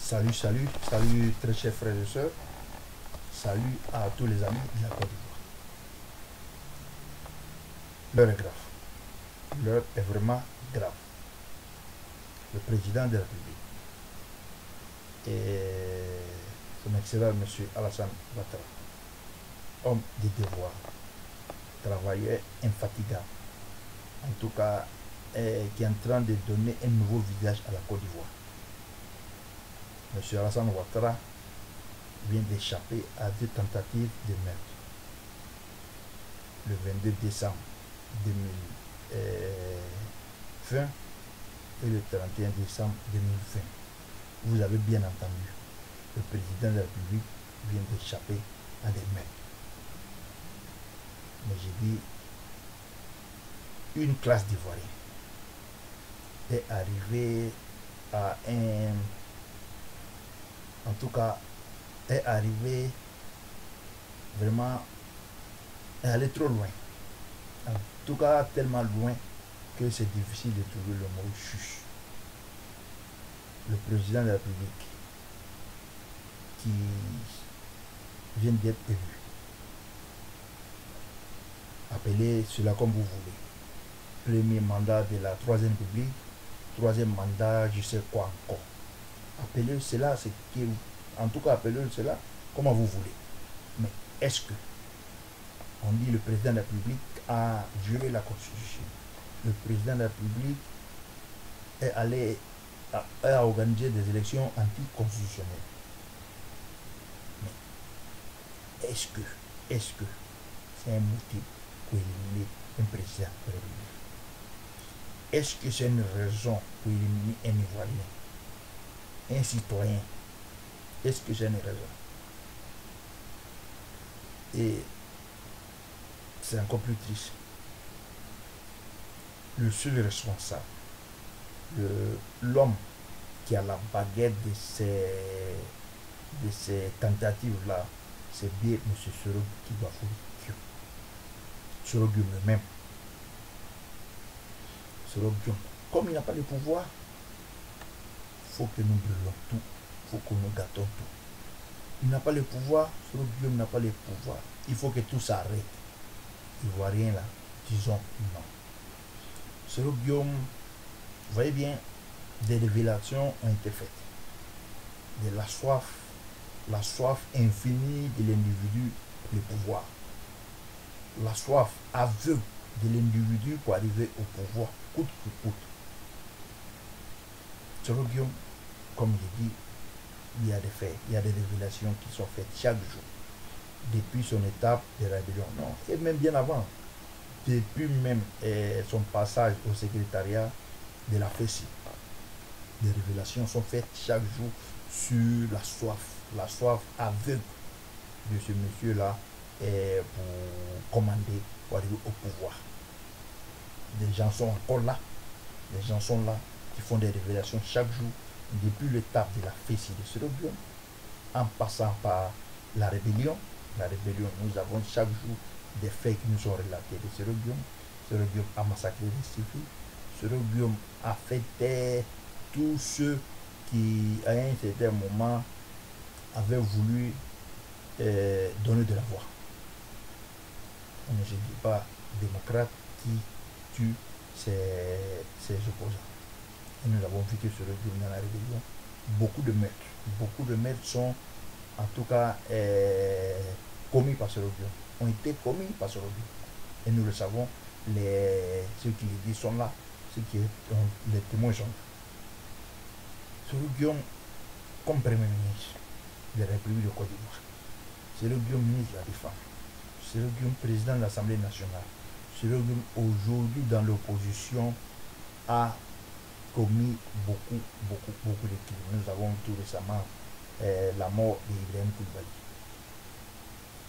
Salut, salut, salut très chers frères et sœurs. Salut à tous les amis de la Côte d'Ivoire. L'heure est grave. L'heure est vraiment grave. Le président de la République et son excellent monsieur Alassane Ouattara, homme de devoir, travailleur infatigable, en tout cas, qui est en train de donner un nouveau visage à la Côte d'Ivoire. Monsieur Alassane Ouattara vient d'échapper à deux tentatives de meurtre. Le 22 décembre 2020 et le 31 décembre 2020. Vous avez bien entendu, le président de la République vient d'échapper à des meurtres. Mais j'ai dit, une classe d'Ivoiriens est arrivée à un... En tout cas, est arrivée vraiment... est allée trop loin. En tout cas, tellement loin que c'est difficile de trouver le mot juste. Le président de la République qui vient d'être élu. Appelez cela comme vous voulez. Premier mandat de la Troisième République, troisième mandat, je sais quoi encore. Appelez cela, c'est que, en tout cas, appelez cela comme vous voulez. Mais est-ce que on dit le président de la République a violé la Constitution? Le président de la République est allé à organiser des élections anticonstitutionnelles. Mais est-ce que c'est un motif pour éliminer un président de la République? Est-ce que c'est une raison pour éliminer un Ivoirien, un citoyen? Est-ce que c'est une raison? Et c'est encore plus triste. Le seul responsable, l'homme qui a la baguette de ces tentatives-là, c'est bien M. Soro Guirassy. Soro Guirassy lui-même. Soro Guirassy, comme il n'a pas le pouvoir, il faut que nous brûlons tout, il faut que nous gâtons tout. Il n'a pas le pouvoir, Soro Guirassy n'a pas le pouvoir. Il faut que tout s'arrête. Ivoiriens là, disons non. Soro Guirassy, vous voyez bien, des révélations ont été faites. De la soif infinie de l'individu pour le pouvoir. La soif aveugle de l'individu pour arriver au pouvoir, coûte que coûte. Soro Guirassy, comme je dis, il y a des faits, il y a des révélations qui sont faites chaque jour. Depuis son étape de rébellion, non, et même bien avant. Depuis même son passage au secrétariat de la FECI. Des révélations sont faites chaque jour sur la soif aveugle de ce monsieur-là pour commander, pour arriver au pouvoir. Des gens sont encore là, des gens sont là qui font des révélations chaque jour, depuis l'étape de la FECI de Soro Guirassy, en passant par la rébellion. La rébellion, nous avons chaque jour des faits qui nous sont relatés de Soro Guirassy. Soro Guirassy a massacré les civils. Soro Guirassy a fait taire tous ceux qui, à un certain moment, avaient voulu donner de la voix. On ne se dit pas démocrate qui tue ses opposants. Et nous avons vu que Soro Guirassy dans la rébellion, beaucoup de meurtres sont en tout cas commis par Soro Guirassy, ont été commis par Soro Guirassy. Et nous le savons, ceux qui le disent sont là, les témoins sont là. Soro Guirassy, comme Premier ministre de la République de Côte d'Ivoire, Soro Guirassy ministre de la Défense, Soro Guirassy président de l'Assemblée nationale, Soro Guirassy aujourd'hui dans l'opposition a commis beaucoup de crimes. Nous avons tout récemment la mort d'Ibrahim Koulibaly.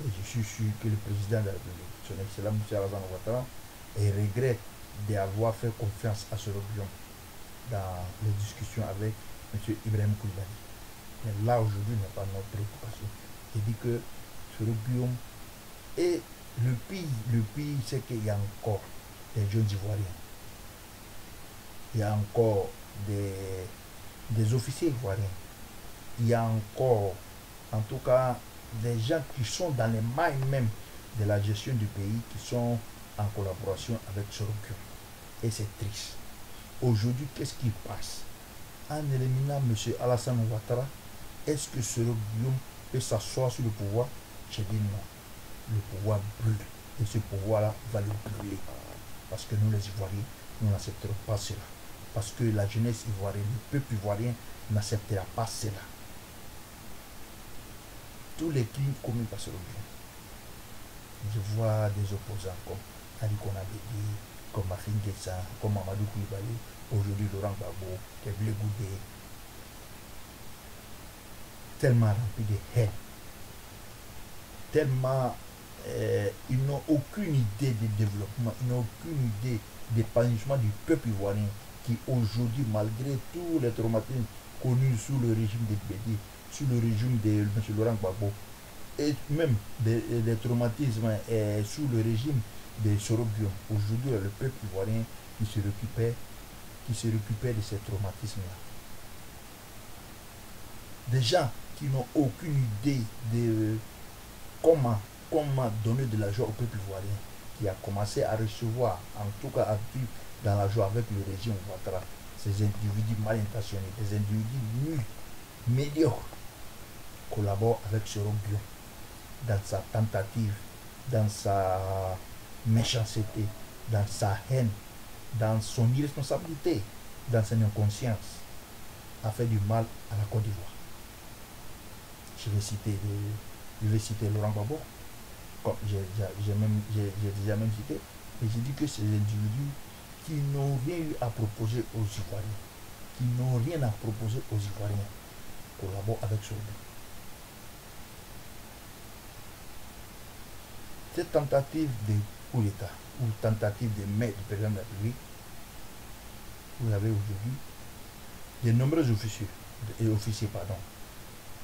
Et je suis sûr que le président de la République, son excellent M. Alassane Ouattara, regrette d'avoir fait confiance à Soro Guirassy dans les discussions avec M. Ibrahim Koulibaly. Mais là aujourd'hui n'est pas notre préoccupation. Je dis que Soro Guirassy, et le pire c'est qu'il y a encore des jeunes Ivoiriens. Il y a encore des officiers ivoiriens il y a encore, en tout cas, des gens qui sont dans les mailles même de la gestion du pays, qui sont en collaboration avec Sorokyo. Et c'est triste. Aujourd'hui, qu'est-ce qui passe? En éliminant M. Alassane Ouattara, est-ce que Sorokyo peut s'asseoir sur le pouvoir? J'ai dit non. Le pouvoir brûle. Et ce pouvoir-là va le brûler. Parce que nous, les Ivoiriens, nous n'accepterons pas cela. Parce que la jeunesse ivoirienne, le peuple ivoirien n'acceptera pas cela. Tous les crimes commis par ce régime. Je vois des opposants comme Ali Konabedi, comme Mafin Guessa, comme Mamadou Koulibaly, aujourd'hui Laurent Gbagbo, Keble Goudé, tellement remplis de haine, tellement ils n'ont aucune idée de développement, ils n'ont aucune idée d'épanouissement du peuple ivoirien qui aujourd'hui, malgré tous les traumatismes connus sous le régime de Bédi, sous le régime de M. Laurent Gbagbo, et même des traumatismes sous le régime de Sorokyo, aujourd'hui le peuple ivoirien qui se récupère de ces traumatismes-là. Des gens qui n'ont aucune idée de comment donner de la joie au peuple ivoirien, qui a commencé à recevoir, en tout cas à vivre dans la joie avec le régime Ouattara, ces individus mal intentionnés, des individus nuls, médiocres, collaborent avec Sorokyo dans sa tentative, dans sa méchanceté, dans sa haine, dans son irresponsabilité, dans son inconscience, a fait du mal à la Côte d'Ivoire. Je vais citer Laurent Gbagbo, comme j'ai déjà même cité, et j'ai dit que ces individus qui n'ont rien eu à proposer aux Ivoiriens, qui n'ont rien à proposer aux Ivoiriens, collaborent avec ce but. Cette tentative de coup d'État ou tentative de mettre le président de la République, vous avez aujourd'hui de nombreux officiers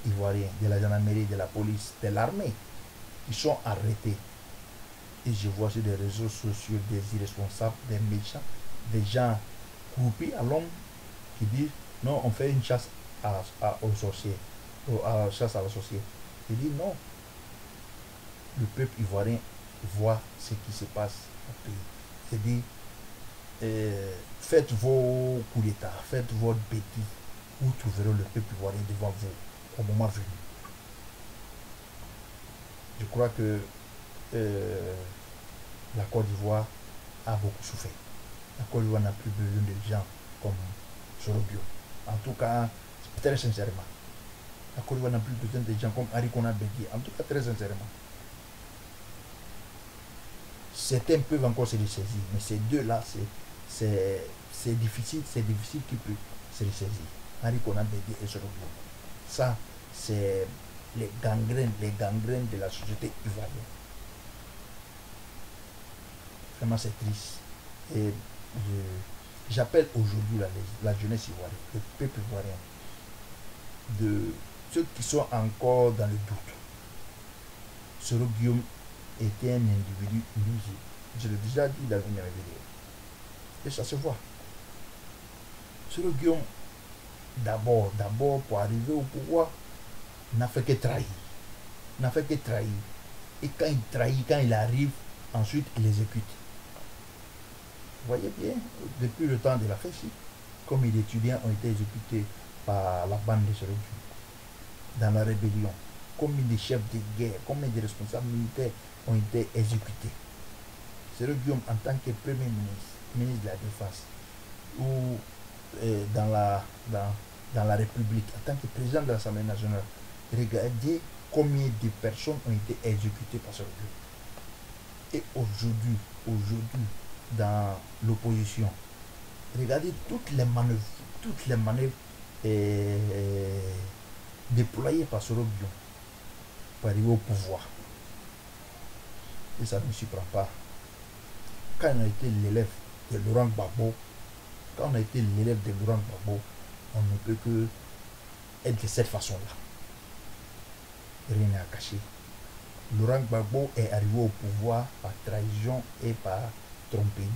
ivoiriens, de la gendarmerie, de la police, de l'armée, qui sont arrêtés. Et je vois sur les réseaux sociaux des irresponsables, des méchants, des gens groupés à l'homme qui disent non, on fait une chasse aux sorciers, chasse à la sorcière. Je dis non. Le peuple ivoirien voit ce qui se passe au pays. C'est-à-dire, faites vos coups d'État, faites votre bêtise, vous trouverez le peuple ivoirien devant vous au moment venu. Je crois que la Côte d'Ivoire a beaucoup souffert. La Côte d'Ivoire n'a plus besoin de gens comme Sorokyo. En tout cas, très sincèrement. La Côte d'Ivoire n'a plus besoin de gens comme Ari Konabedi. En tout cas, très sincèrement. Certains peuvent encore se ressaisir, mais ces deux-là, c'est difficile qu'ils puissent se ressaisir. Ari Konabedi et Sorokyo. Ça, c'est les gangrènes de la société ivoirienne. Vraiment, c'est triste. Et j'appelle aujourd'hui la jeunesse ivoirienne, le peuple ivoirien, de ceux qui sont encore dans le doute. Sorokyo était un individu nuisible. Je l'ai déjà dit dans une vidéo. Et ça se voit. Sorokyo, d'abord, pour arriver au pouvoir, n'a fait que trahir. Et quand il trahit, quand il arrive, ensuite il exécute. Vous voyez bien, depuis le temps de la FECI, combien d'étudiants ont été exécutés par la bande de Sorokyo dans la rébellion, combien de chefs de guerre, combien de responsables militaires ont été exécutés. Sorokyo, en tant que premier ministre de la Défense, ou dans la République, en tant que président de l'Assemblée nationale, regardez combien de personnes ont été exécutées par Sorokyo. Et aujourd'hui, dans l'opposition, regardez toutes les manœuvres déployées par Sorokyo pour arriver au pouvoir. Et ça ne me surprend pas. Quand on a été l'élève de Laurent Gbagbo, on ne peut que être de cette façon-là. Rien n'est à cacher. Laurent Gbagbo est arrivé au pouvoir par trahison et par tromperie.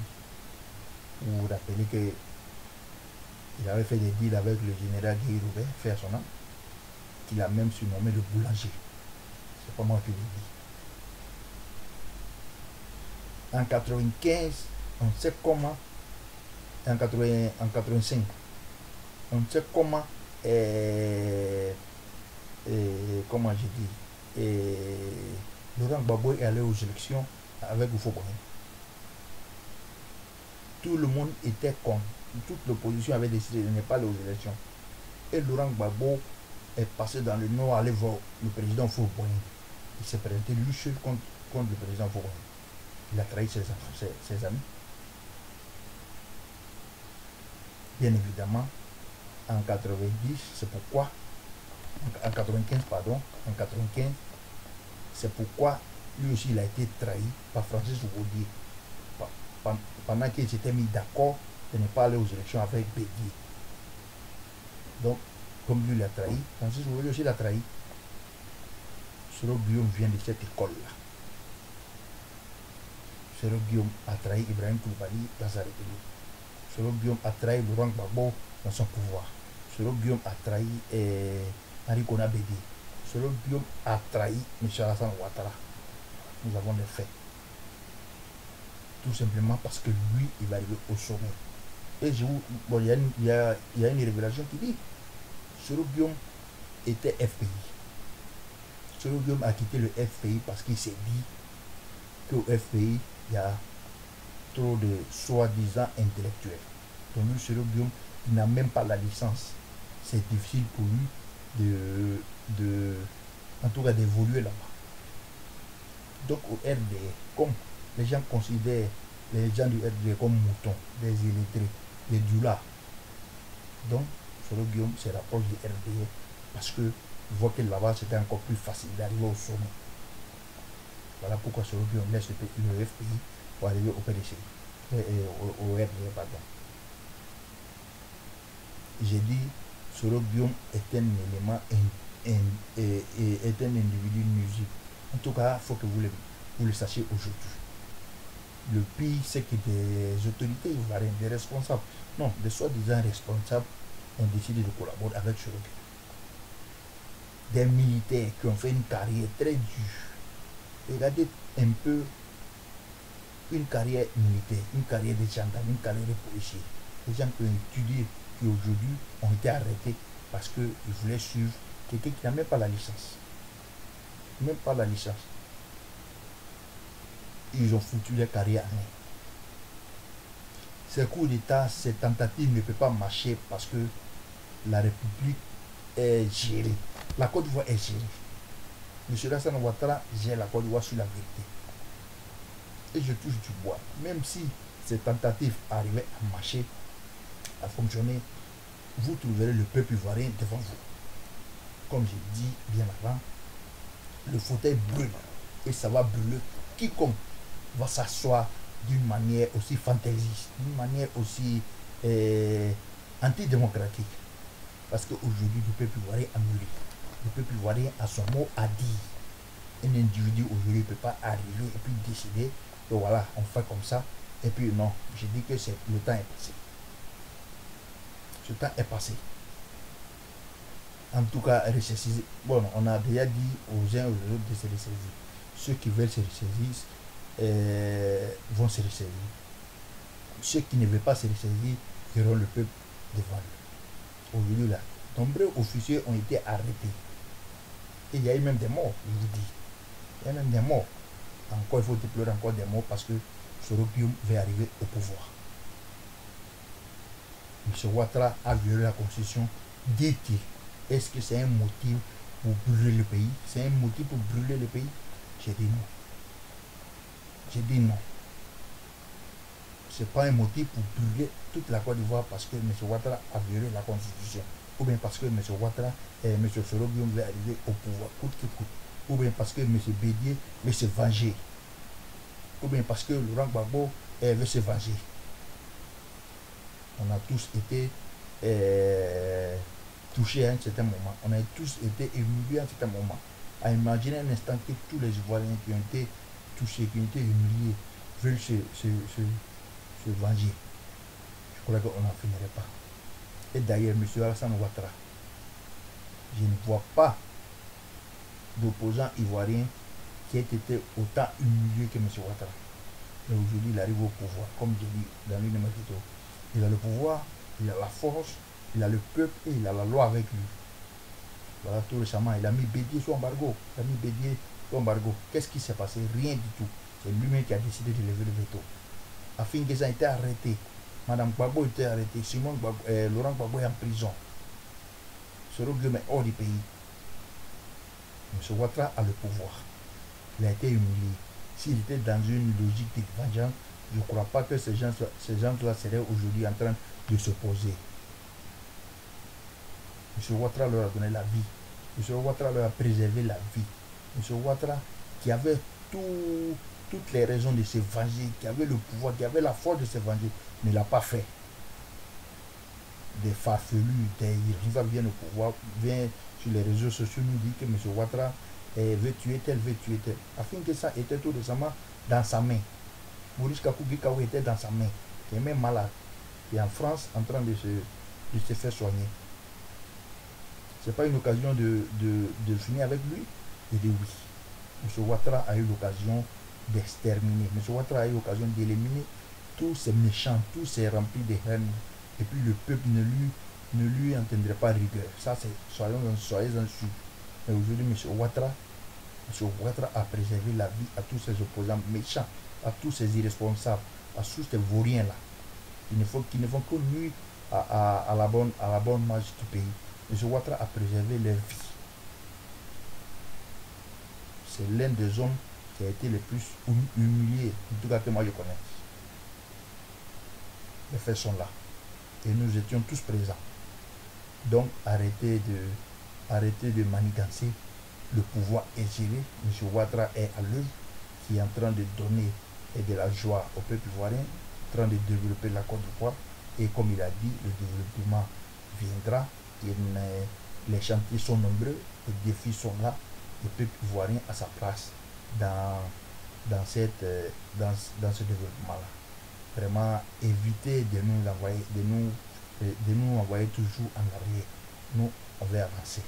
Vous vous rappelez qu'il avait fait des deals avec le général Guy Robert, fait à son âme. qu'il a même surnommé le boulanger. C'est pas moi qui l'ai dit. En 95, on sait comment, en 85, on sait comment, comment je dis, Laurent Gbagbo est allé aux élections avec Oufo-Boigny. Tout le monde était contre. Toute l'opposition avait décidé de ne pas aller aux élections. Et Laurent Gbagbo est passé dans le nord, aller voir le président Oufo-Boigny. Il s'est présenté lui seul contre le président Oufo-Boigny. Il a trahi ses amis. Bien évidemment, en 90, c'est pourquoi, en 95, pardon, en 95, c'est pourquoi lui aussi il a été trahi par Francis Oudier. Pendant qu'ils s'étaient mis d'accord de ne pas aller aux élections avec Bédier. Donc, comme lui l'a trahi, Francis Oudier aussi l'a trahi. Soro Guillaume vient de cette école-là. Soro Guillaume a trahi Ibrahim Koulibaly dans sa république. Soro Guillaume a trahi Laurent Gbagbo dans son pouvoir. Soro Guillaume a trahi Henri Konan Bédier. Soro Guillaume a trahi M. Alassane Ouattara. Nous avons les faits. Tout simplement parce que lui, il va arriver au sommet. Et bon, il y a une révélation qui dit Soro Guillaume était FPI. Soro Guillaume a quitté le FPI parce qu'il s'est dit qu'au FPI, il y a trop de soi-disant intellectuels. Donc lui, Soro Guillaume, il n'a même pas la licence. C'est difficile pour lui en tout cas d'évoluer là-bas. Donc au RDR, comme les gens considèrent les gens du RDR comme moutons, des illettrés, des doulas. Donc, Soro Guillaume se rapproche du RDR parce que voit que là-bas c'était encore plus facile d'arriver au sommet. Voilà pourquoi Soro Guillaume laisse le FPI pour arriver au PDC, au RDR, pardon. J'ai dit, Soro Guillaume est un élément, est un individu nuisible. En tout cas, il faut que vous le sachiez aujourd'hui. Le pire, c'est que des autorités ivoiriennes, des responsables, non, des soi-disant responsables, ont décidé de collaborer avec Soro Guillaume. Des militaires qui ont fait une carrière très dure. Regardez un peu une carrière militaire, une carrière de gendarme, une carrière de policier. Les gens qui ont étudié, qui aujourd'hui ont été arrêtés parce qu'ils voulaient suivre quelqu'un qui n'a même pas la licence. Même pas la licence. Ils ont foutu leur carrière en l'air. Ces coups d'État, ces tentatives ne peuvent pas marcher parce que la République est gérée. La Côte d'Ivoire est gérée. M. Alassane Ouattara gère la Côte d'Ivoire sur la vérité. Et je touche du bois. Même si ces tentatives arrivaient à marcher, à fonctionner, vous trouverez le peuple ivoirien devant vous. Comme j'ai dit bien avant, le fauteuil brûle. Et ça va brûler quiconque va s'asseoir d'une manière aussi fantaisiste, d'une manière aussi antidémocratique. Parce qu'aujourd'hui, le peuple ivoirien a mûri. Le peuple ivoirien a son mot à dire. Un individu aujourd'hui ne peut pas arriver et puis décider que voilà, on fait comme ça. Et puis non, j'ai dit que le temps est passé. Ce temps est passé. En tout cas, ressaisir. Bon, on a déjà dit aux uns et aux autres de se ressaisir. Ceux qui veulent se ressaisir vont se ressaisir. Ceux qui ne veulent pas se ressaisir verront le peuple devant eux. Aujourd'hui, là, nombreux officiers ont été arrêtés. Et il y a eu même des morts, je vous dis. Il y a même des morts. Encore, il faut déplorer encore des morts parce que Soro Guillaume va arriver au pouvoir. M. Ouattara a violé la constitution, dit-il. Est-ce que c'est un motif pour brûler le pays? C'est un motif pour brûler le pays? J'ai dit non. J'ai dit non. Ce n'est pas un motif pour brûler toute la Côte d'Ivoire parce que M. Ouattara a violé la constitution. Ou bien parce que M. Ouattara et M. Soro Guillaume veulent arriver au pouvoir coûte que coûte. Ou bien parce que M. Bédier veut se venger. Ou bien parce que Laurent Gbagbo veut se venger. On a tous été touchés à un certain moment. On a tous été humiliés à un certain moment. À imaginer un instant que tous les Ivoiriens qui ont été touchés, qui ont été humiliés, veulent se venger. Je crois qu'on n'en finirait pas. Et d'ailleurs, M. Alassane Ouattara, Je ne vois pas d'opposant ivoirien qui ait été autant humilié que M. Ouattara. Et aujourd'hui, il arrive au pouvoir. Comme je dis dans l'une de mes photos, il a le pouvoir, il a la force, il a le peuple et il a la loi avec lui. Voilà, tout récemment, il a mis Bédier sous embargo. Il a mis Bédier sous embargo. Qu'est-ce qui s'est passé? Rien du tout. C'est lui-même qui a décidé de lever le veto. Afin Guéza a été arrêté. Madame Gbagbo était arrêtée. Laurent Gbagbo est en prison. Soro Guillaume est hors du pays. M. Ouattara a le pouvoir. Il a été humilié. S'il était dans une logique de vengeance, je ne crois pas que ces gens-là seraient aujourd'hui en train de s'opposer. M. Ouattara leur a donné la vie. M. Ouattara leur a préservé la vie. M. Ouattara, qui avait toutes les raisons de se venger, qui avait le pouvoir, qui avait la force de se venger, ne l'a pas fait. Des farfelus, des irresponsables viennent au pouvoir, viennent sur les réseaux sociaux nous dire que M. Ouattara veut tuer tel. Afin que ça était tout récemment dans sa main. Maurice Kakou Gikaou était dans sa main, qui est même malade, qui est en France en train de se faire soigner. Ce n'est pas une occasion de finir avec lui? Il dit oui. M. Ouattara a eu l'occasion d'exterminer. M. Ouattara a eu l'occasion d'éliminer tous ces méchants, tous ces remplis de haine. Et puis le peuple ne lui entendrait pas rigueur. Ça, soyez en sûrs. Mais aujourd'hui, M. Ouattara a préservé la vie à tous ces opposants méchants, à tous ces irresponsables, à tous ces vauriens-là, qui ne font que nuire à la bonne marche du pays. M. Ouattara a préservé leur vie. C'est l'un des hommes qui a été le plus humilié, en tout cas que moi je connais. Les faits sont là. Et nous étions tous présents. Donc arrêtez de manigancer. Le pouvoir est géré. M. Ouattara est à l'œuvre, qui est en train de donner de la joie au peuple ivoirien, en train de développer la Côte d'Ivoire. Et comme il a dit, le développement viendra. Les chantiers sont nombreux, les défis sont là. Le peuple ivoirien a sa place dans ce développement-là. Vraiment, éviter de nous envoyer toujours en arrière. Nous, on va avancer.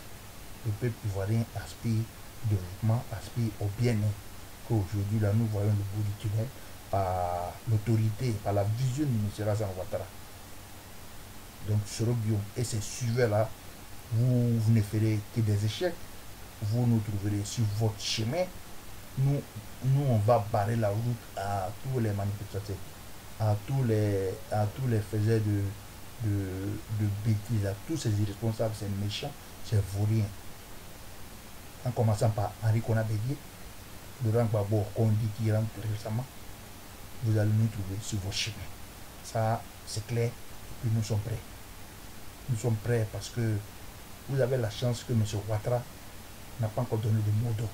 Le peuple ivoirien aspire au développement, aspire au bien-être. Qu'aujourd'hui, là, nous voyons le bout du tunnel par l'autorité, par la vision de M. Alassane Ouattara. Donc, Soro Guillaume et ces suiveurs-là, vous ne ferez que des échecs. Vous nous trouverez sur votre chemin. Nous, on va barrer la route à tous les manifestants, à tous les faiseurs de bêtises, à tous ces irresponsables, ces méchants, ces vauriens. En commençant par Henri Konan Bédier, Laurent Gbagbo, qu'on dit qu'il rentre récemment, vous allez nous trouver sur vos chemins. Ça, c'est clair. Et puis nous sommes prêts. Nous sommes prêts parce que vous avez la chance que M. Ouattara n'a pas encore donné de mots d'ordre.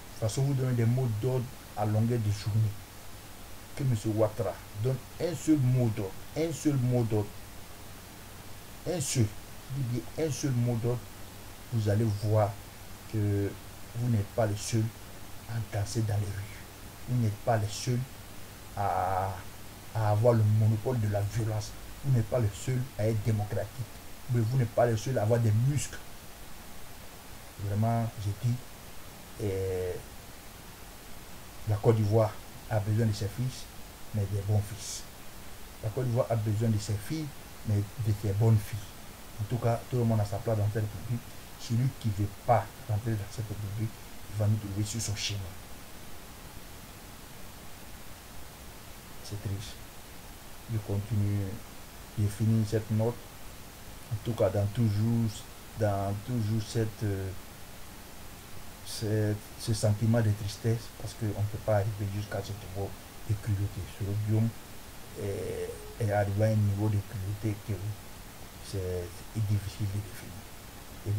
De toute façon, vous donnez des mots d'ordre à longueur de journée. Que M. Ouattara donne un seul mot d'ordre, un seul mot d'ordre, un seul mot d'ordre, vous allez voir que vous n'êtes pas les seuls à danser dans les rues. Vous n'êtes pas les seuls à avoir le monopole de la violence. Vous n'êtes pas les seuls à être démocratique. Mais vous n'êtes pas les seuls à avoir des muscles. Vraiment, j'ai dit, la Côte d'Ivoire a besoin de ses fils, mais des bons fils. La Côte d'Ivoire a besoin de ses filles, mais de ses bonnes filles. En tout cas, tout le monde a sa place dans cette république. Celui qui ne veut pas rentrer dans cette république, il va nous trouver sur son chemin. C'est triste. Je continue, j'ai fini cette note. En tout cas, dans toujours ce sentiment de tristesse, parce qu'on ne peut pas arriver jusqu'à ce niveau de cruauté. Sur le Guillaume est arrivé à un niveau de cruauté que c'est difficile de définir. Le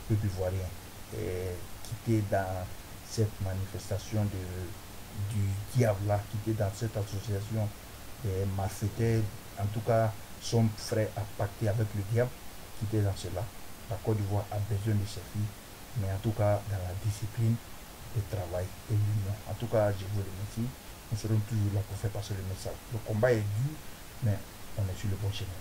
peuple ivoirien est quitté dans cette manifestation du diable là, quitté dans cette association des malfaiteurs, en tout cas son frère a pacté avec le diable, quitté dans cela. La Côte d'Ivoire a besoin de ses filles, mais en tout cas dans la discipline, le travail et l'union. En tout cas, je vous remercie. Nous serons toujours là pour faire passer le message. Le combat est dur, mais on est sur le bon chemin.